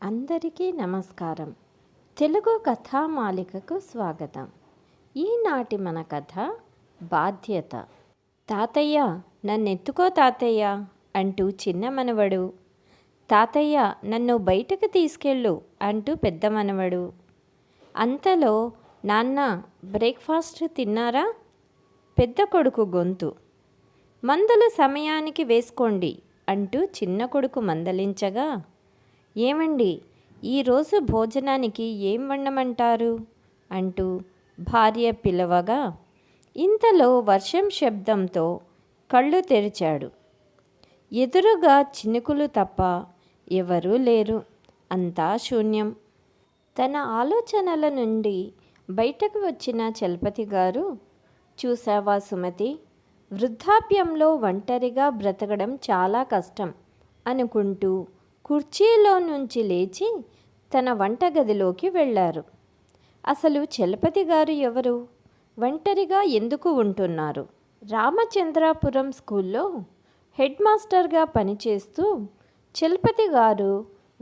అందరికీ నమస్కారం. తెలుగు కథామాలికకు స్వాగతం. ఈనాటి మన కథ బాధ్యత. తాతయ్య, నన్నెత్తుకో తాతయ్య అంటూ చిన్న మనవడు, తాతయ్య నన్ను బయటకు తీసుకెళ్ళు అంటూ పెద్ద మనవడు. అంతలో నాన్న బ్రేక్ఫాస్ట్ తిన్నారా? పెద్ద కొడుకు గొంతు. మందులు సమయానికి వేసుకోండి అంటూ చిన్న కొడుకు మందలించగా, ఏమండి, ఈరోజు భోజనానికి ఏం వండమంటారు అంటూ భార్య పిలవగా, ఇంతలో వర్షం శబ్దంతో కళ్ళు తెరిచాడు. ఎదురుగా చినుకులు తప్ప ఎవరూ లేరు. అంతా శూన్యం. తన ఆలోచనల నుండి బయటకు వచ్చిన చలపతి గారు, చూసావా సుమతి, వృద్ధాప్యంలో ఒంటరిగా బ్రతకడం చాలా కష్టం అనుకుంటూ కుర్చీలో నుంచి లేచి తన వంటగదిలోకి వెళ్ళారు. అసలు చలపతి గారు ఎవరు? ఒంటరిగా ఎందుకు ఉంటున్నారు? రామచంద్రాపురం స్కూల్లో హెడ్ మాస్టర్గా పనిచేస్తూ చలపతి గారు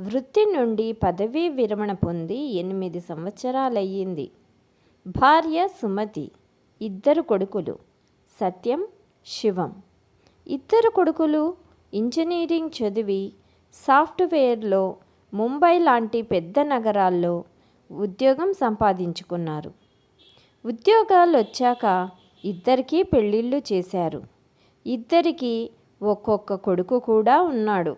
వృత్తి నుండి పదవీ విరమణ పొంది 8 సంవత్సరాలయ్యింది. భార్య సుమతి, 2 కొడుకులు సత్యం, శివం. 2 కొడుకులు ఇంజనీరింగ్ చదివి సాఫ్ట్వేర్లో ముంబై లాంటి పెద్ద నగరాల్లో ఉద్యోగం సంపాదించుకున్నారు. ఉద్యోగాలు వచ్చాక ఇద్దరికీ పెళ్ళిళ్ళు చేశారు. 2కి ఒక్కొక్క కొడుకు కూడా ఉన్నాడు.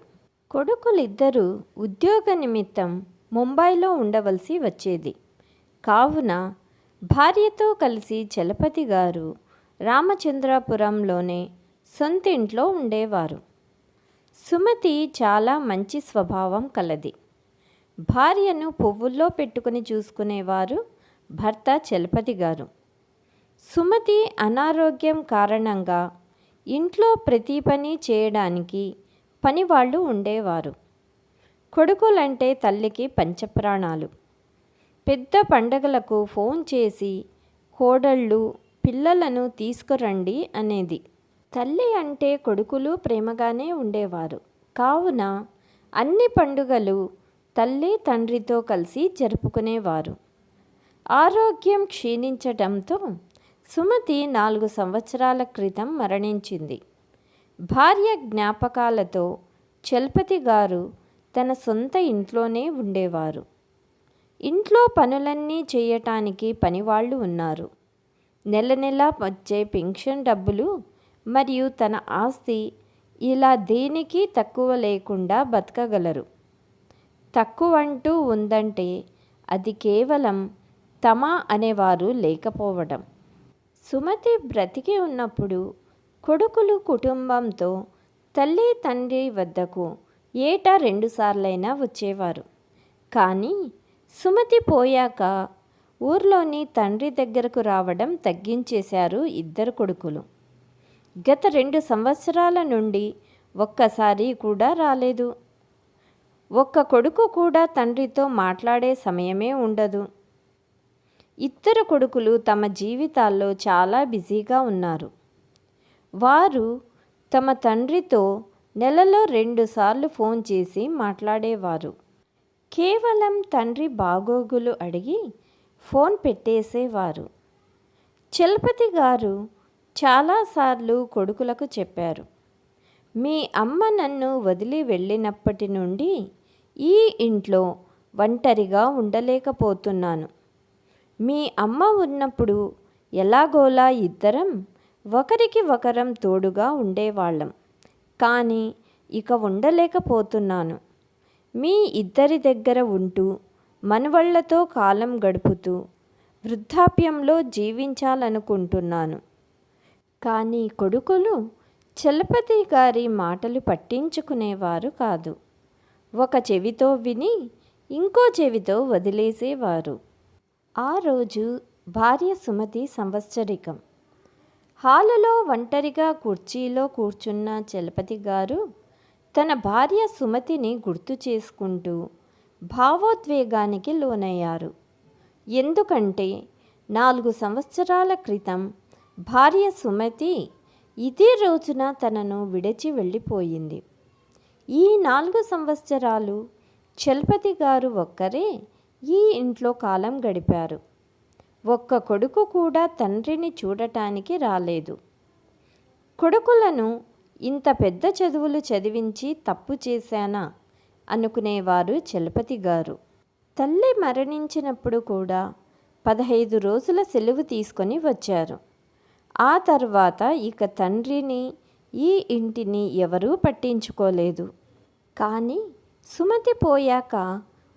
కొడుకులిద్దరూ ఉద్యోగ నిమిత్తం ముంబైలో ఉండవలసి వచ్చేది. కావున భార్యతో కలిసి చలపతి గారు రామచంద్రాపురంలోనే సొంతింట్లో ఉండేవారు. సుమతి చాలా మంచి స్వభావం కలది. భార్యను పువ్వుల్లో పెట్టుకుని చూసుకునేవారు భర్త చలపతి గారు. సుమతి అనారోగ్యం కారణంగా ఇంట్లో ప్రతి పని చేయడానికి పనివాళ్ళు ఉండేవారు. కొడుకులంటే తల్లికి పంచప్రాణాలు. పెద్ద పండగలకు ఫోన్ చేసి కోడళ్ళు, పిల్లలను తీసుకురండి అనేది. తల్లి అంటే కొడుకులు ప్రేమగానే ఉండేవారు. కావున అన్ని పండుగలు తల్లి తండ్రితో కలిసి జరుపుకునేవారు. ఆరోగ్యం క్షీణించటంతో సుమతి 4 సంవత్సరాల క్రితం మరణించింది. భార్య జ్ఞాపకాలతో చలపతి గారు తన సొంత ఇంట్లోనే ఉండేవారు. ఇంట్లో పనులన్నీ చేయటానికి పనివాళ్ళు ఉన్నారు. నెల నెల వచ్చే పెన్షన్ డబ్బులు మరియు తన ఆస్తి, ఇలా దేనికి తక్కువ లేకుండా బతకగలరు. తక్కువంటూ ఉందంటే అది కేవలం తమ అనేవారు లేకపోవడం. సుమతి బ్రతికి ఉన్నప్పుడు కొడుకులు కుటుంబంతో తల్లి తండ్రి వద్దకు ఏటా 2 సార్లైనా వచ్చేవారు. కానీ సుమతి పోయాక ఊర్లోని తండ్రి దగ్గరకు రావడం తగ్గించేశారు 2 కొడుకులు. గత 2 సంవత్సరాల నుండి ఒక్కసారి కూడా రాలేదు. ఒక్క కొడుకు కూడా తండ్రితో మాట్లాడే సమయమే ఉండదు. 2 కొడుకులు తమ జీవితాల్లో చాలా బిజీగా ఉన్నారు. వారు తమ తండ్రితో నెలలో 2 సార్లు ఫోన్ చేసి మాట్లాడేవారు. కేవలం తండ్రి బాగోగులు అడిగి ఫోన్ పెట్టేసేవారు. చలపతి గారు చాలాసార్లు కొడుకులకు చెప్పారు, మీ అమ్మ నన్ను వదిలి వెళ్ళినప్పటి నుండి ఈ ఇంట్లో ఒంటరిగా ఉండలేకపోతున్నాను. మీ అమ్మ ఉన్నప్పుడు ఎలాగోలా ఇద్దరం ఒకరికి ఒకరం తోడుగా ఉండేవాళ్ళం. కానీ ఇక ఉండలేకపోతున్నాను. మీ ఇద్దరి దగ్గర ఉంటూ మనవళ్లతో కాలం గడుపుతూ వృద్ధాప్యంలో జీవించాలనుకుంటున్నాను. కానీ కొడుకులు చలపతి గారి మాటలు పట్టించుకునేవారు కాదు. ఒక చెవితో విని ఇంకో చెవితో వదిలేసేవారు. ఆ రోజు భార్య సుమతి సంవత్సరికం. హాలులో ఒంటరిగా కుర్చీలో కూర్చున్న చలపతి గారు తన భార్య సుమతిని గుర్తు చేసుకుంటూ భావోద్వేగానికి లోనయ్యారు. ఎందుకంటే 4 సంవత్సరాల క్రితం భార్య సుమతి ఇదే రోజున తనను విడిచి వెళ్ళిపోయింది. ఈ 4 సంవత్సరాలు చలపతి గారు ఒక్కరే ఈ ఇంట్లో కాలం గడిపారు. ఒక్క కొడుకు కూడా తండ్రిని చూడటానికి రాలేదు. కొడుకులను ఇంత పెద్ద చదువులు చదివించి తప్పు చేశానా అనుకునేవారు చలపతి గారు. తల్లి మరణించినప్పుడు కూడా 15 రోజుల సెలవు తీసుకొని వచ్చారు. ఆ తర్వాత ఇక తండ్రిని ఈ ఇంటిని ఎవరూ పట్టించుకోలేదు. కానీ సుమతి పోయాక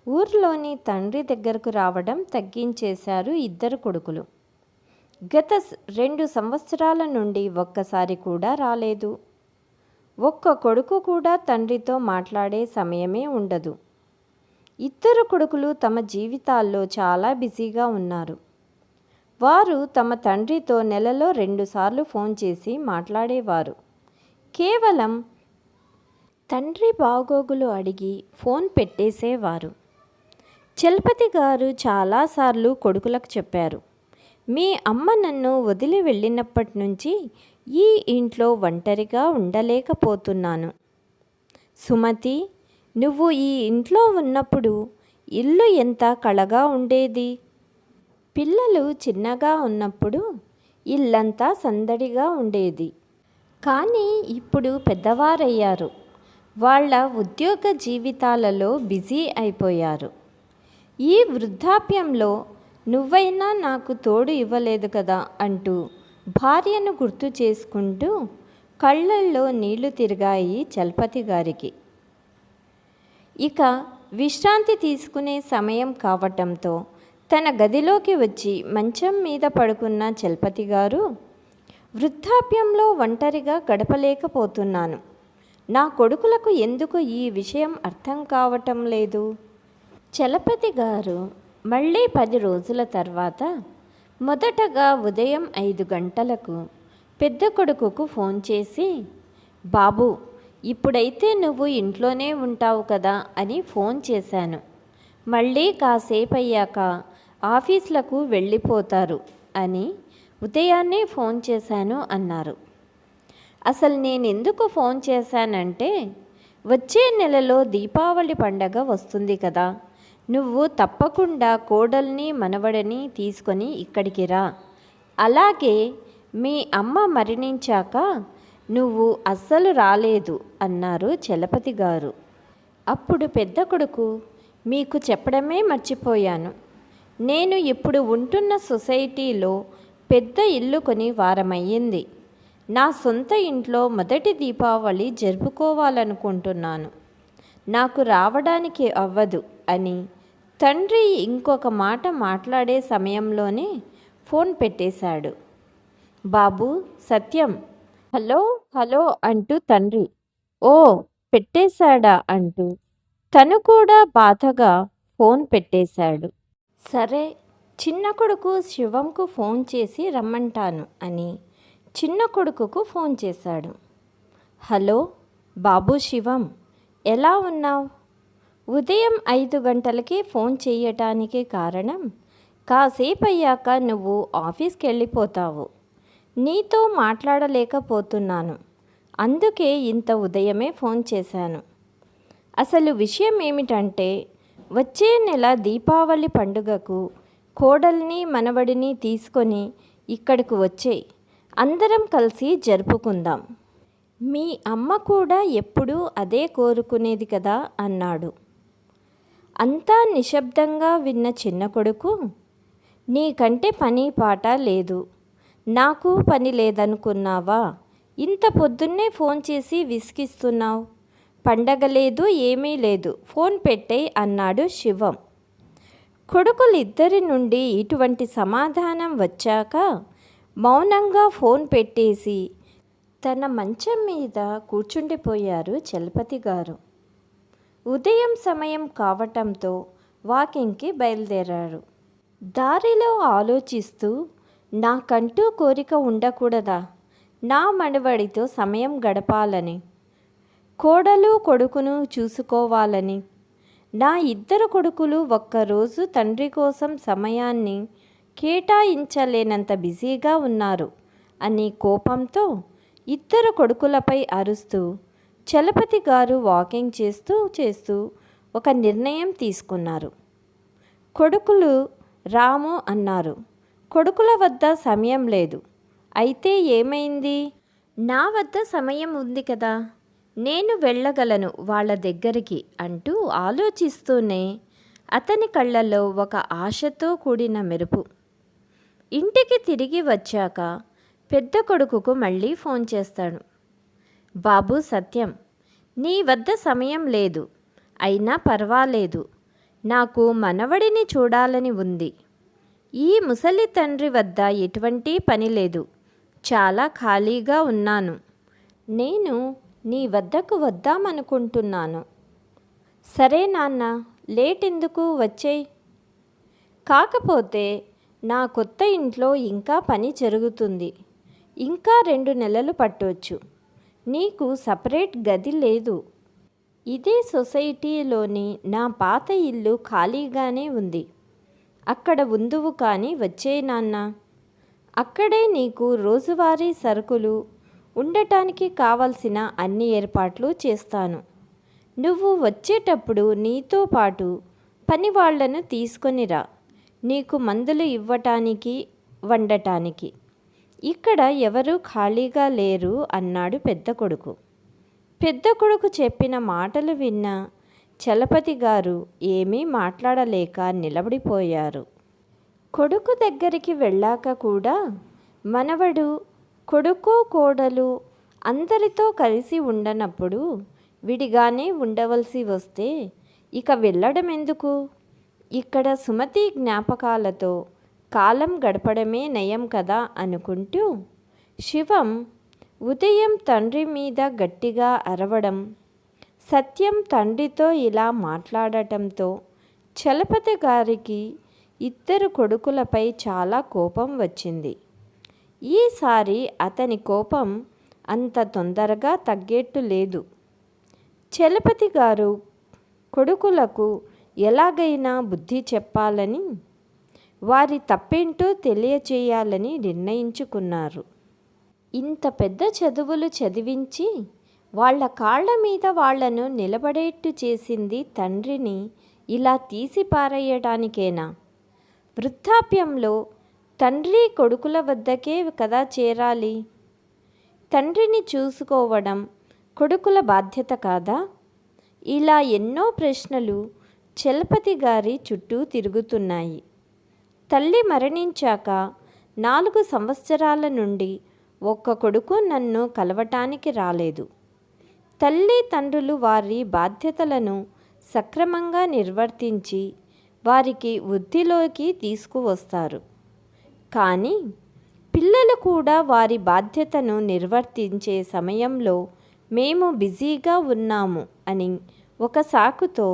ఊర్లోని తండ్రి దగ్గరకు రావడం తగ్గించేశారు ఇద్దరు కొడుకులు. గత 2 సంవత్సరాల నుండి ఒక్కసారి కూడా రాలేదు. ఒక్క కొడుకు కూడా తండ్రితో మాట్లాడే సమయమే ఉండదు. ఇద్దరు కొడుకులు తమ జీవితాల్లో చాలా బిజీగా ఉన్నారు. వారు తమ తండ్రితో నెలలో 2 సార్లు ఫోన్ చేసి మాట్లాడేవారు. కేవలం తండ్రి బాగోగులు అడిగి ఫోన్ పెట్టేసేవారు. చలపతి గారు చాలాసార్లు కొడుకులకు చెప్పారు, మీ అమ్మ నన్ను వదిలి వెళ్ళినప్పటి నుంచి ఈ ఇంట్లో ఒంటరిగా ఉండలేకపోతున్నాను. సుమతి, నువ్వు ఈ ఇంట్లో ఉన్నప్పుడు ఇల్లు ఎంత కళగా ఉండేది. పిల్లలు చిన్నగా ఉన్నప్పుడు ఇల్లంతా సందడిగా ఉండేది. కానీ ఇప్పుడు పెద్దవారయ్యారు. వాళ్ళ ఉద్యోగ జీవితాలలో బిజీ అయిపోయారు. ఈ వృద్ధాప్యంలో నువ్వైనా నాకు తోడు ఇవ్వలేదు కదా అంటూ భార్యను గుర్తు చేసుకుంటూ కళ్ళల్లో నీళ్లు తిరిగాయి చలపతి గారికి. ఇక విశ్రాంతి తీసుకునే సమయం కావటంతో తన గదిలోకి వచ్చి మంచం మీద పడుకున్న చలపతి గారు, వృద్ధాప్యంలో ఒంటరిగా గడపలేకపోతున్నాను. నా కొడుకులకు ఎందుకు ఈ విషయం అర్థం కావటం లేదు. చలపతి గారు మళ్ళీ 10 రోజుల తర్వాత మొదటగా ఉదయం 5 గంటలకు పెద్ద కొడుకుకు ఫోన్ చేసి, బాబు, ఇప్పుడైతే నువ్వు ఇంట్లోనే ఉంటావు కదా అని ఫోన్ చేశాను. మళ్ళీ కాసేపు అయ్యాక ఆఫీసులకు వెళ్ళిపోతారు అని ఉదయాన్నే ఫోన్ చేశాను అన్నారు. అసలు నేను ఎందుకు ఫోన్ చేశానంటే, వచ్చే నెలలో దీపావళి పండగ వస్తుంది కదా, నువ్వు తప్పకుండా కోడల్ని మనవడని తీసుకొని ఇక్కడికి రా. అలాగే మీ అమ్మ మరణించాక నువ్వు అస్సలు రాలేదు అన్నారు చలపతి గారు. అప్పుడు పెద్ద కొడుకు, మీకు చెప్పడమే మర్చిపోయాను. నేను ఇప్పుడు ఉంటున్న సొసైటీలో పెద్ద ఇల్లు కొని వారమయ్యింది. నా సొంత ఇంట్లో మొదటి దీపావళి జరుపుకోవాలనుకుంటున్నాను. నాకు రావడానికి అవ్వదు అని తండ్రి ఇంకొక మాట మాట్లాడే సమయంలోనే ఫోన్ పెట్టేశాడు. బాబు సత్యం, హలో హలో అంటూ తండ్రి, ఓ పెట్టేశాడా అంటూ తను కూడా బాధగా ఫోన్ పెట్టేశాడు. సరే, చిన్న కొడుకు శివంకు ఫోన్ చేసి రమ్మంటాను అని చిన్న కొడుకుకు ఫోన్ చేశాడు. హలో బాబు శివం, ఎలా ఉన్నావు? ఉదయం 5 గంటలకి ఫోన్ చేయటానికి కారణం, కాసేపు అయ్యాక నువ్వు ఆఫీస్కి వెళ్ళిపోతావు. నీతో మాట్లాడలేకపోతున్నాను. అందుకే ఇంత ఉదయమే ఫోన్ చేశాను. అసలు విషయం ఏమిటంటే, వచ్చే నెల దీపావళి పండుగకు కోడల్ని మనవడిని తీసుకొని ఇక్కడికి వచ్చేయి. అందరం కలిసి జరుపుకుందాం. మీ అమ్మ కూడా ఎప్పుడూ అదే కోరుకునేది కదా అన్నాడు. అంతా నిశ్శబ్దంగా విన్న చిన్న కొడుకు, నీకంటే పని పాట లేదు, నాకు పని లేదనుకున్నావా? ఇంత పొద్దున్నే ఫోన్ చేసి విసిగిస్తున్నావు. పండగ లేదు, ఏమీ లేదు, ఫోన్ పెట్టేయ్ అన్నాడు శివం. కొడుకులిద్దరి నుండి ఇటువంటి సమాధానం వచ్చాక మౌనంగా ఫోన్ పెట్టేసి తన మంచం మీద కూర్చుండిపోయారు చలపతి గారు. ఉదయం సమయం కావటంతో వాకింగ్కి బయలుదేరారు. దారిలో ఆలోచిస్తూ, నాకంటూ కోరిక ఉండకూడదా? నా మనవడితో సమయం గడపాలని, కోడలు కొడుకును చూసుకోవాలని. నా ఇద్దరు కొడుకులు ఒక్కరోజు తండ్రి కోసం సమయాన్ని కేటాయించలేనంత బిజీగా ఉన్నారు అని కోపంతో ఇద్దరు కొడుకులపై అరుస్తూ చలపతి గారు వాకింగ్ చేస్తూ ఒక నిర్ణయం తీసుకున్నారు. కొడుకులు రాము అన్నారు, కొడుకుల వద్ద సమయం లేదు. అయితే ఏమైంది? నా వద్ద సమయం ఉంది కదా, నేను వెళ్ళగలను వాళ్ళ దగ్గరికి అంటూ ఆలోచిస్తూనే అతని కళ్ళల్లో ఒక ఆశతో కూడిన మెరుపు. ఇంటికి తిరిగి వచ్చాక పెద్ద కొడుకుకు మళ్ళీ ఫోన్ చేస్తాడు. బాబు సత్యం, నీ వద్ద సమయం లేదు, అయినా పర్వాలేదు, నాకు మనవడిని చూడాలని ఉంది. ఈ ముసలి తండ్రి వద్ద ఎటువంటి పని లేదు, చాలా ఖాళీగా ఉన్నాను. నేను నీ వద్దకు వద్దామనుకుంటున్నాను. సరే నాన్న, లేట్ ఎందుకు, వచ్చేయ్. కాకపోతే నా కొత్త ఇంట్లో ఇంకా పని జరుగుతుంది, ఇంకా 2 నెలలు పట్టొచ్చు. నీకు సపరేట్ గది లేదు. ఇదే సొసైటీలోని నా పాత ఇల్లు ఖాళీగానే ఉంది, అక్కడ ఉందువు కానీ వచ్చేయ్ నాన్న. అక్కడే నీకు రోజువారీ సరుకులు, ఉండటానికి కావలసిన అన్ని ఏర్పాట్లు చేస్తాను. నువ్వు వచ్చేటప్పుడు నీతో పాటు పని వాళ్లను తీసుకొనిరా, నీకు మందులు ఇవ్వటానికి, వండటానికి. ఇక్కడ ఎవరూ ఖాళీగా లేరు అన్నాడు పెద్ద కొడుకు. పెద్ద కొడుకు చెప్పిన మాటలు విన్న చలపతి గారు ఏమీ మాట్లాడలేక నిలబడిపోయారు. కొడుకు దగ్గరికి వెళ్ళాక కూడా మనవడు, కొడుకు, కోడలు అందరితో కలిసి ఉండనప్పుడు విడిగానే ఉండవలసి వస్తే ఇక వెళ్ళడం ఎందుకు? ఇక్కడ సుమతి జ్ఞాపకాలతో కాలం గడపడమే నయం కదా అనుకుంటూ శివం ఉదయం తండ్రి మీద గట్టిగా అరవడం, సత్యం తండ్రితో ఇలా మాట్లాడటంతో చలపతి గారికి 2 కొడుకులపై చాలా కోపం వచ్చింది. ఈసారి అతని కోపం అంత తొందరగా తగ్గేట్టు లేదు. చలపతి గారు కొడుకులకు ఎలాగైనా బుద్ధి చెప్పాలని, వారి తప్పేంటో తెలియచేయాలని నిర్ణయించుకున్నారు. ఇంత పెద్ద చదువులు చదివించి వాళ్ళ కాళ్ళ మీద వాళ్లను నిలబడేట్టు చేసింది తండ్రిని ఇలా తీసి పారేయడానికేనా? వృద్ధాప్యంలో తండ్రి కొడుకుల వద్దకే కదా చేరాలి. తండ్రిని చూసుకోవడం కొడుకుల బాధ్యత కాదా? ఇలా ఎన్నో ప్రశ్నలు చలపతి గారి చుట్టూ తిరుగుతున్నాయి. తల్లి మరణించాక 4 సంవత్సరాల నుండి ఒక్క కొడుకు నన్ను కలవటానికి రాలేదు. తల్లి తండ్రులు వారి బాధ్యతలను సక్రమంగా నిర్వర్తించి వారికి వృద్ధిలోకి తీసుకువస్తారు. కానీ పిల్లలు కూడా వారి బాధ్యతను నిర్వర్తించే సమయంలో మేము బిజీగా ఉన్నాము అని ఒక సాకుతో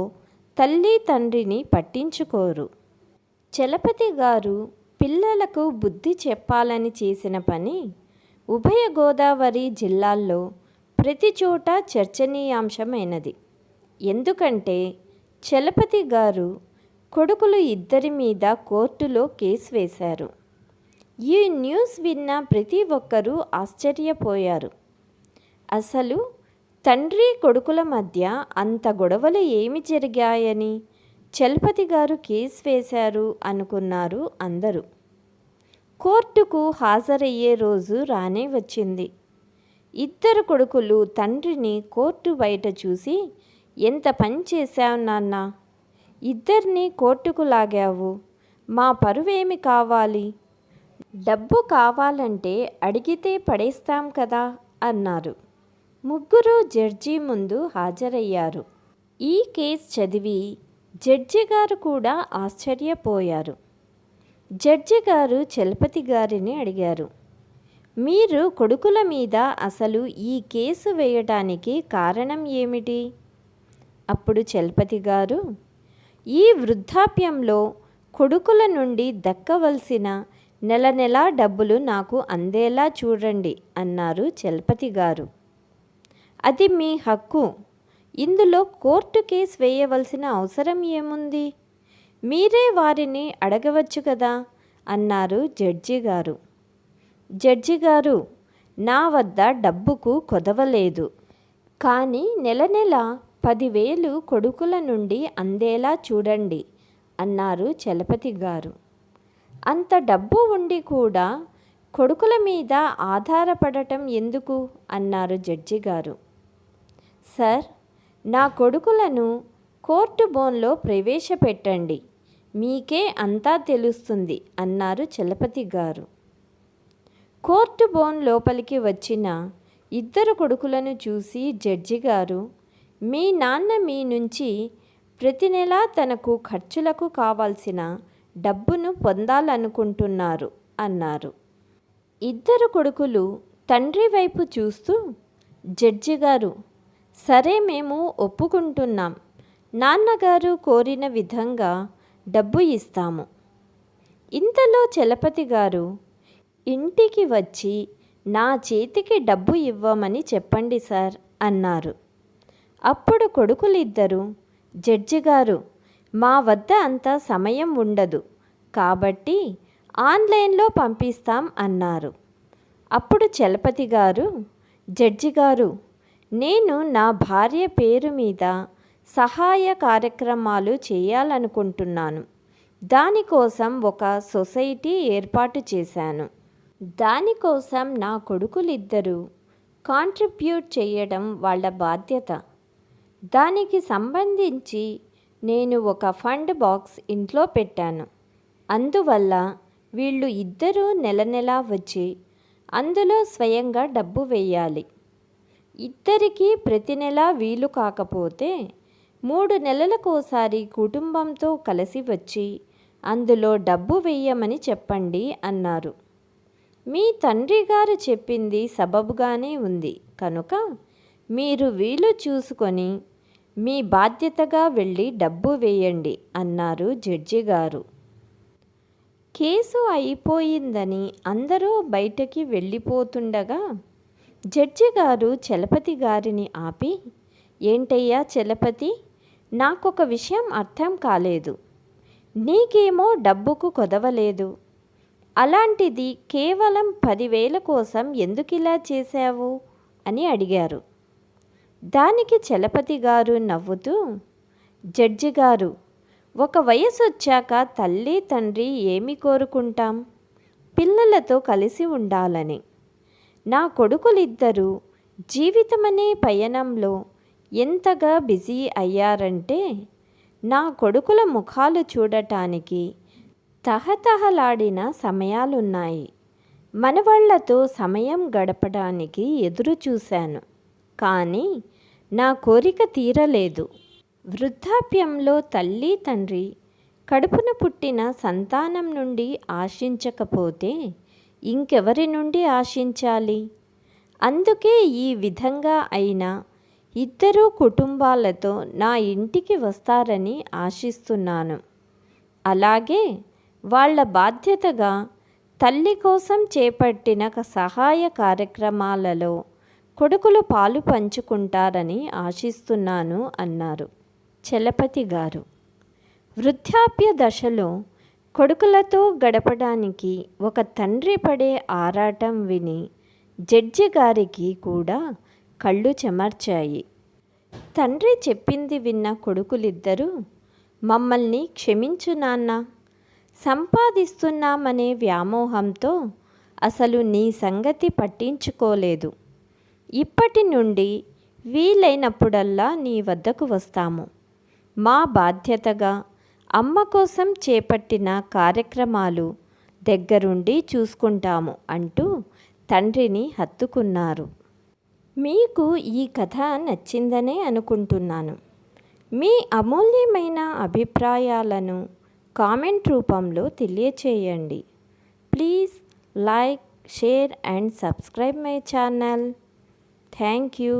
తల్లి తండ్రిని పట్టించుకోరు. చలపతి గారు పిల్లలకు బుద్ధి చెప్పాలని చేసిన పని ఉభయ గోదావరి జిల్లాల్లో ప్రతి చోట చర్చనీయాంశమైనది. ఎందుకంటే చలపతి గారు కొడుకులు 2 మీద కోర్టులో కేసు వేశారు. ఈ న్యూస్ విన్న ప్రతి ఒక్కరూ ఆశ్చర్యపోయారు. అసలు తండ్రి కొడుకుల మధ్య అంత గొడవలు ఏమి జరిగాయని చలపతి గారు కేసు వేశారు అనుకున్నారు అందరూ. కోర్టుకు హాజరయ్యే రోజు రానే వచ్చింది. 2 కొడుకులు తండ్రిని కోర్టు బయట చూసి, ఎంత పని చేశావు నాన్న, 2 కోర్టుకు లాగావు, మా పరువేమి కావాలి, డబ్బు కావాలంటే అడిగితే పడేస్తాం కదా అన్నారు. ముగ్గురు జడ్జి ముందు హాజరయ్యారు. ఈ కేసు చదివి జడ్జి గారు కూడా ఆశ్చర్యపోయారు. జడ్జి గారు చలపతి గారిని అడిగారు, మీరు కొడుకుల మీద అసలు ఈ కేసు వేయడానికి కారణం ఏమిటి? అప్పుడు చలపతి గారు, ఈ వృద్ధాప్యంలో కొడుకుల నుండి దక్కవలసిన నెల డబ్బులు నాకు అందేలా చూడండి అన్నారు చలపతి గారు. అది మీ హక్కు, ఇందులో కోర్టు కేసు వేయవలసిన అవసరం ఏముంది? మీరే వారిని అడగవచ్చు కదా అన్నారు జడ్జి గారు. జడ్జి గారు, నా వద్ద డబ్బుకు కొదవలేదు, కానీ నెల 10,000 కొడుకుల నుండి అందేలా చూడండి అన్నారు చలపతి గారు. అంత డబ్బు ఉండి కూడా కొడుకుల మీద ఆధారపడటం ఎందుకు అన్నారు జడ్జి గారు. సార్, నా కొడుకులను కోర్టు బోన్లో ప్రవేశపెట్టండి, మీకే అంతా తెలుస్తుంది అన్నారు చలపతి గారు. కోర్టు బోన్ లోపలికి వచ్చిన 2 కొడుకులను చూసి జడ్జి గారు, మీ నాన్న మీ నుంచి ప్రతి నెలా తనకు ఖర్చులకు కావాల్సిన డబ్బును పొందాలనుకుంటున్నారు అన్నారు. 2 కొడుకులు తండ్రి వైపు చూస్తూ, జడ్జి గారు, సరే మేము ఒప్పుకుంటున్నాం, నాన్నగారు కోరిన విధంగా డబ్బు ఇస్తాము. ఇంతలో చలపతి గారు ఇంటికి వచ్చి నా చేతికి డబ్బు ఇవ్వమని చెప్పండి సార్ అన్నారు. అప్పుడు కొడుకులిద్దరూ, జడ్జి గారు, మా వద్ద అంత సమయం ఉండదు కాబట్టి ఆన్లైన్లో పంపిస్తాం అన్నారు. అప్పుడు చలపతి గారు, జడ్జి గారు, నేను నా భార్య పేరు మీద సహాయ కార్యక్రమాలు చేయాలనుకుంటున్నాను. దానికోసం ఒక సొసైటీ ఏర్పాటు చేశాను. దానికోసం నా కొడుకులిద్దరూ కాంట్రిబ్యూట్ చేయడం వాళ్ళ బాధ్యత. దానికి సంబంధించి నేను ఒక ఫండ్ బాక్స్ ఇంట్లో పెట్టాను. అందువల్ల వీళ్ళు ఇద్దరూ నెల నెలా వచ్చి అందులో స్వయంగా డబ్బు వేయాలి. ఇద్దరికీ ప్రతి నెలా వీలు కాకపోతే 3 నెలలకోసారి కుటుంబంతో కలిసి వచ్చి అందులో డబ్బు వేయమని చెప్పండి అన్నారు. మీ తండ్రి గారు చెప్పింది సబబుగానే ఉంది కనుక మీరు వీలు చూసుకొని మీ బాధ్యతగా వెళ్ళి డబ్బు వేయండి అన్నారు జడ్జి గారు. కేసు అయిపోయిందని అందరూ బయటకి వెళ్ళిపోతుండగా జడ్జి గారు చలపతి గారిని ఆపి, ఏంటయ్యా చలపతి, నాకొక విషయం అర్థం కాలేదు. నీకేమో డబ్బుకు కొదవలేదు, అలాంటిది కేవలం 10,000 కోసం ఎందుకిలా చేశావు అని అడిగారు. దానికి చలపతి గారు నవ్వుతూ, జడ్జి గారు, ఒక వయసు వచ్చాక తల్లి తండ్రి ఏమి కోరుకుంటాం, పిల్లలతో కలిసి ఉండాలని. నా కొడుకులిద్దరూ జీవితమనే పయనంలో ఎంతగా బిజీ అయ్యారంటే నా కొడుకుల ముఖాలు చూడటానికి తహతహలాడిన సమయాలున్నాయి. మనవాళ్లతో సమయం గడపడానికి ఎదురు చూశాను, కానీ నా కోరిక తీరలేదు. వృద్ధాప్యంలో తల్లి తండ్రి కడుపున పుట్టిన సంతానం నుండి ఆశించకపోతే ఇంకెవరి నుండి ఆశించాలి? అందుకే ఈ విధంగా అయినా 2 కుటుంబాలతో నా ఇంటికి వస్తారని ఆశిస్తున్నాను. అలాగే వాళ్ళ బాధ్యతగా తల్లి కోసం చేపట్టిన సహాయ కార్యక్రమాలలో కొడుకులు పాలు పంచుకుంటారని ఆశిస్తున్నాను అన్నారు చలపతి గారు. వృద్ధాప్య దశలో కొడుకులతో గడపడానికి ఒక తండ్రి పడే ఆరాటం విని జడ్జి గారికి కూడా కళ్ళు చెమర్చాయి. తండ్రి చెప్పింది విన్న కొడుకులిద్దరూ, మమ్మల్ని క్షమించు నాన్న, సంపాదిస్తున్నామనే వ్యామోహంతో అసలు నీ సంగతి పట్టించుకోలేదు. ఇప్పటి నుండి వీలైనప్పుడల్లా నీ వద్దకు వస్తాము. మా బాధ్యతగా అమ్మ కోసం చేపట్టిన కార్యక్రమాలు దగ్గరుండి చూసుకుంటాము అంటూ తండ్రిని హత్తుకున్నారు. మీకు ఈ కథ నచ్చిందనే అనుకుంటున్నాను. మీ అమూల్యమైన అభిప్రాయాలను కామెంట్ రూపంలో తెలియచేయండి. Please like, share and subscribe my channel. Thank you.